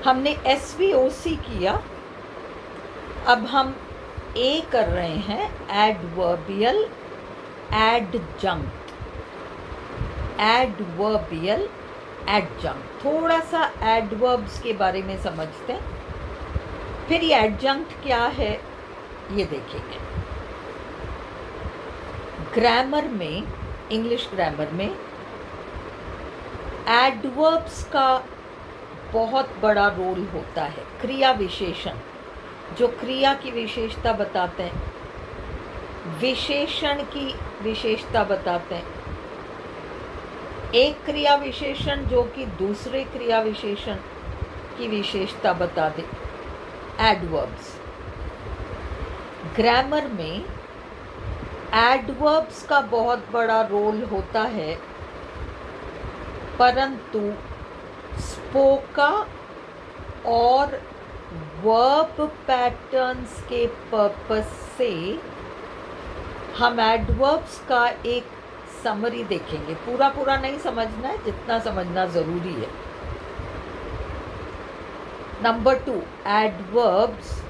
हमने SVOC किया, अब हम A कर रहे हैं एडवर्बियल एडजंक्ट। एडवर्बियल एडजंक्ट, थोड़ा सा एडवर्ब्स के बारे में समझते हैं, फिर ये एडजंक्ट क्या है ये देखेंगे। ग्रामर में, इंग्लिश ग्रामर में एडवर्ब्स का बहुत बड़ा रोल होता है। क्रिया विशेषण जो क्रिया की विशेषता बताते हैं, विशेषण की विशेषता बताते हैं। एक क्रिया विशेषण जो कि दूसरे क्रिया विशेषण की विशेषता बता दे, एडवर्ब्स। ग्रामर में एडवर्ब्स का बहुत बड़ा रोल होता है, परंतु स्पोका और वर्ब पैटर्न्स के पर्पस से हम एडवर्ब्स का एक समरी देखेंगे। पूरा पूरा नहीं समझना है, जितना समझना ज़रूरी है। नंबर 2, एडवर्ब्स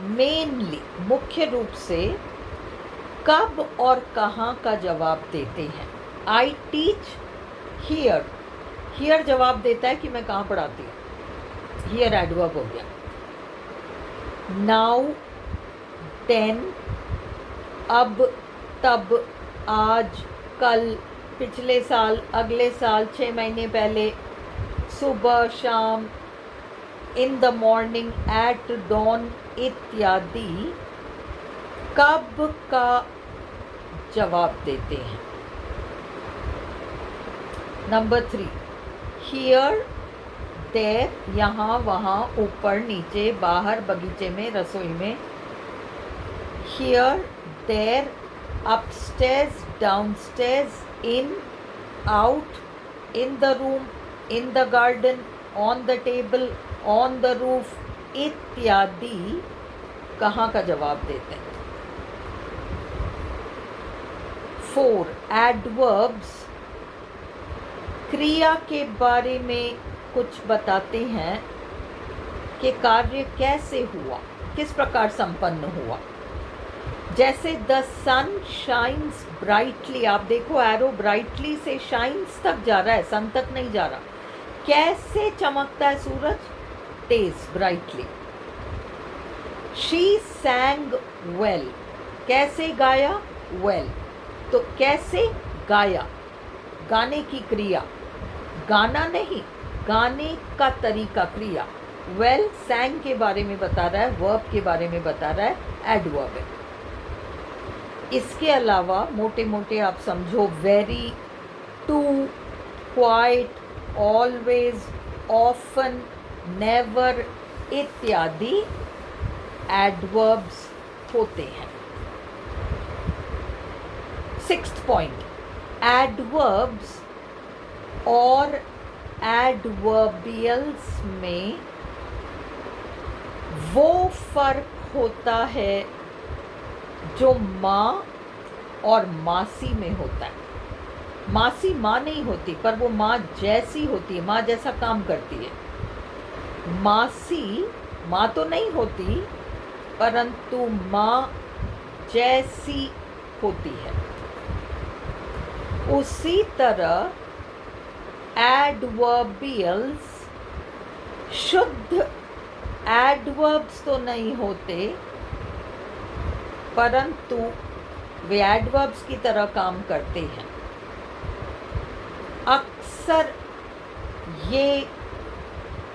मेनली, मुख्य रूप से कब और कहाँ का जवाब देते हैं। आई टीच हियर, हियर जवाब देता है कि मैं कहाँ पढ़ाती हूँ, हियर एडवर्ब हो गया। नाउ, देन, अब, तब, आज, कल, पिछले साल, अगले साल, 6 महीने पहले, सुबह, शाम, in the morning, at dawn इत्यादि कब का जवाब देते हैं। नंबर 3, हियर, देयर, यहाँ, वहाँ, ऊपर, नीचे, बाहर, बगीचे में, रसोई में। Here, there, upstairs, downstairs, in, out, in the room, in the garden, on the table, on the roof इत्यादि कहाँ का जवाब देते हैं। 4, एडवर्ब्स क्रिया के बारे में कुछ बताते हैं कि कार्य कैसे हुआ, किस प्रकार संपन्न हुआ। जैसे द सन शाइन्स ब्राइटली, आप देखो एरो ब्राइटली से शाइन्स तक जा रहा है, सन तक नहीं जा रहा। कैसे चमकता है सूरज, तेज, ब्राइटली। शी सैंग वेल, कैसे गाया, वेल। तो कैसे गाया, गाने की क्रिया, गाना नहीं, गाने का तरीका, क्रिया। वेल, सैंग के बारे में बता रहा है, वर्ब के बारे में बता रहा है, एडवर्ब है। इसके अलावा मोटे मोटे आप समझो very, too, quite, always, often, never इत्यादि एडवर्ब्स होते हैं। 6th पॉइंट, एडवर्ब्स और एडवर्बियल्स में वो फर्क होता है जो माँ और मासी में होता है। मासी माँ नहीं होती, पर वो माँ जैसी होती है, माँ जैसा काम करती है। मासी माँ तो नहीं होती, परंतु माँ जैसी होती है। उसी तरह एडवर्बियल्स शुद्ध एडवर्ब्स तो नहीं होते, परंतु वे एडवर्ब्स की तरह काम करते हैं। अक्सर ये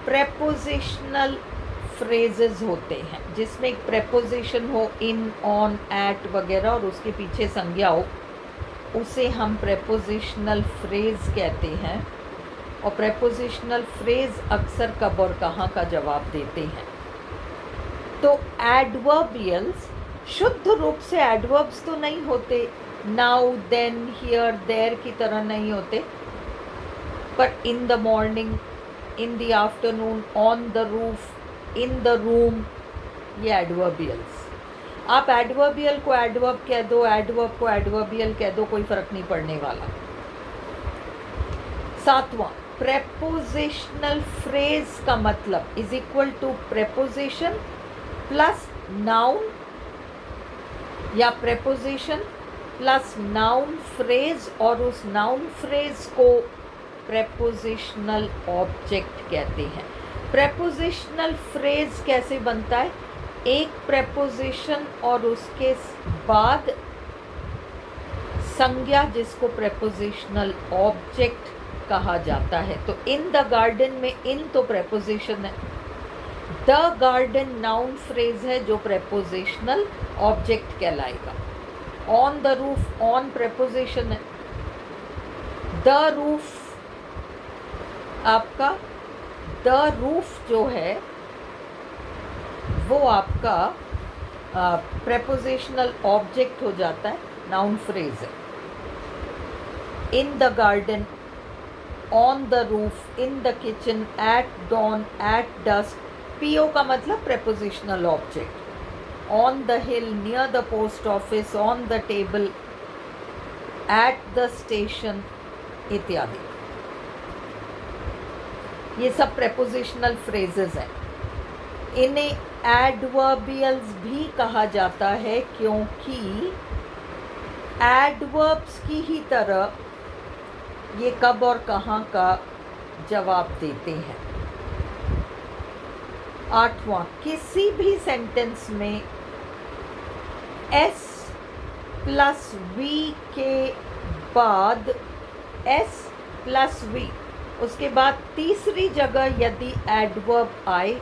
प्रेपोजिशनल फ्रेजेस होते हैं, जिसमें एक प्रेपोजिशन हो, इन, ऑन, एट वगैरह, और उसके पीछे संज्ञा हो, उसे हम प्रेपोजिशनल फ्रेज कहते हैं। और प्रेपोजिशनल फ्रेज अक्सर कब और कहाँ का जवाब देते हैं। तो एडवर्बियल्स शुद्ध रूप से एडवर्ब्स तो नहीं होते, नाउ, देन, हियर, देयर की तरह नहीं होते, पर इन the morning, in the afternoon, on the roof, in the room, ये एडवर्बियल्स। आप एडवर्बियल को एडवर्ब कह दो, एडवर्ब को एडवर्बियल कह दो, कोई फर्क नहीं पड़ने वाला। 7वां, प्रेपोजिशनल फ्रेज का मतलब is equal to preposition plus noun या प्रेपोजिशन प्लस नाउन फ्रेज और उस नाउन फ्रेज को प्रेपोजिशनल ऑब्जेक्ट कहते हैं। प्रेपोजिशनल फ्रेज कैसे बनता है? एक प्रेपोजिशन और उसके बाद संज्ञा जिसको प्रेपोजिशनल ऑब्जेक्ट कहा जाता है। तो इन द गार्डन में इन तो प्रेपोजिशन है, द गार्डन नाउन फ्रेज है जो प्रेपोजिशनल ऑब्जेक्ट कहलाएगा। On the roof on preposition है, द रूफ आपका द रूफ जो है वो आपका प्रेपोजिशनल ऑब्जेक्ट हो जाता है, नाउन फ्रेज है। In the garden, on the roof, in the kitchen, at dawn, at dusk, PO का मतलब prepositional object. On the hill, near the post office, on the table, at the station इत्यादि। ये सब prepositional phrases हैं। इन्हें adverbials भी कहा जाता है क्योंकि एडवर्ब्स की ही तरह ये कब और कहाँ का जवाब देते हैं। 8वां, किसी भी सेंटेंस में एस प्लस वी के बाद एस प्लस वी, उसके बाद तीसरी जगह यदि एडवर्ब आए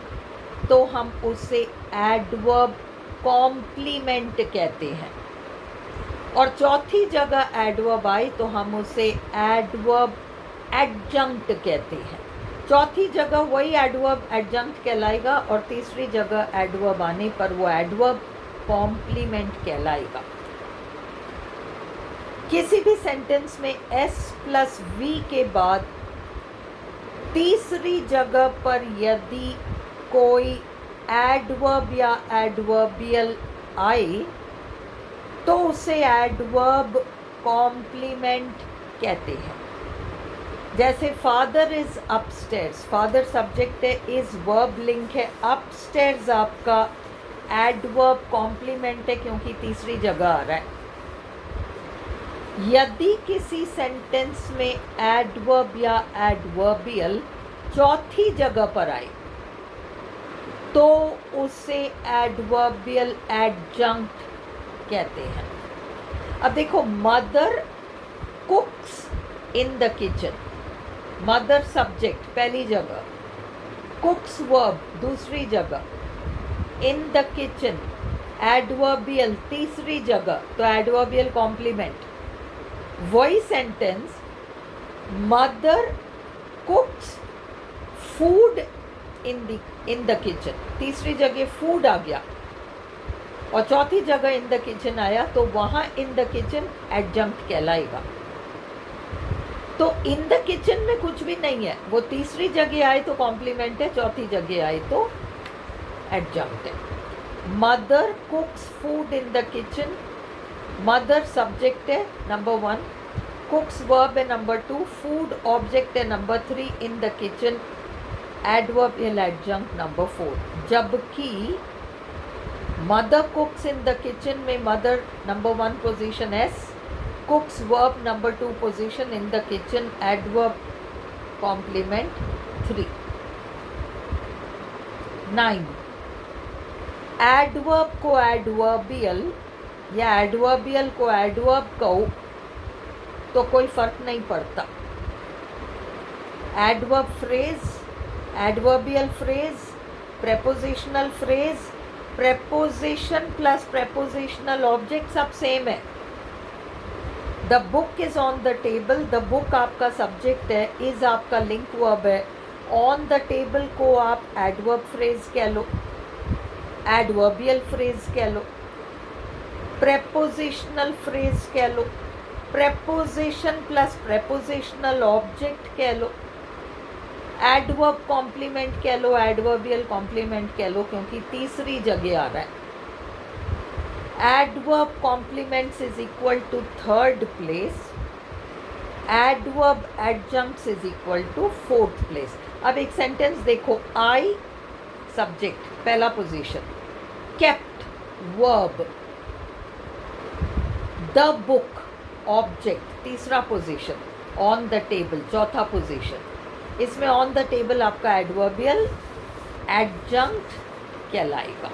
तो हम उसे एडवर्ब कॉम्प्लीमेंट कहते हैं, और चौथी जगह एडवर्ब आए तो हम उसे एडवर्ब एडजंक्ट कहते हैं। चौथी जगह वही एडवर्ब एडजंक्ट कहलाएगा और तीसरी जगह एडवर्ब आने पर वो एडवर्ब कॉम्प्लीमेंट कहलाएगा। किसी भी सेंटेंस में एस प्लस वी के बाद तीसरी जगह पर यदि कोई एडवर्ब या एडवर्बियल आए तो उसे एडवर्ब कॉम्प्लीमेंट कहते हैं। जैसे father is upstairs, father subject है, इज वर्ब लिंक है, अपस्टेयर्स आपका एडवर्ब कॉम्प्लीमेंट है क्योंकि तीसरी जगह आ रहा है। यदि किसी सेंटेंस में एडवर्ब या एडवर्बियल चौथी जगह पर आए तो उसे एडवर्बियल एडजंक्ट कहते हैं। अब देखो, mother cooks in the kitchen, mother subject पहली जगह, कुक्स वर्ब दूसरी जगह, इन द किचन एडवर्बियल तीसरी जगह, तो एडवर्बियल कॉम्प्लीमेंट। वही sentence mother cooks food in the kitchen, तीसरी जगह फूड आ गया और चौथी जगह इन द किचन आया तो वहाँ इन द किचन एडजंक्ट कहलाएगा। तो इन द किचन में कुछ भी नहीं है, वो तीसरी जगह आए तो कॉम्प्लीमेंट है, चौथी जगह आए तो एडजंक्ट है। Mother cooks food in the kitchen, mother subject है नंबर 1, कुक्स वर्ब है नंबर 2, फूड ऑब्जेक्ट है number 3, in the kitchen adverbial adjunct number 4। जबकि mother cooks in the kitchen में mother number 1 position as, cooks verb number 2 position, in the kitchen adverb complement 3। 9, adverb को adverbial या adverbial को adverb कहो तो कोई फर्क नहीं पड़ता। Adverb phrase, adverbial phrase, prepositional phrase, preposition plus prepositional object सब सेम है। The book is on the table, the book आपका सब्जेक्ट है, इज आपका लिंक वर्ब है, ऑन द टेबल को आप एडवर्ब फ्रेज कह लो, एडवर्बियल फ्रेज कह लो, प्रेपोजिशनल फ्रेज कह लो, प्रेपोजिशन प्लस प्रेपोजिशनल ऑब्जेक्ट कह लो, एडवर्ब कॉम्प्लीमेंट कह लो, एडवर्बियल कॉम्प्लीमेंट कह लो क्योंकि तीसरी जगह आ रहा है। Adverb complements is equal to third place, adverb adjuncts is equal to fourth place. अब एक सेंटेंस देखो. आई सब्जेक्ट पहला position, kept verb, the book object तीसरा पोजीशन, ऑन द टेबल चौथा पोजीशन. इसमें ऑन द टेबल आपका adverbial adjunct कहलाएगा.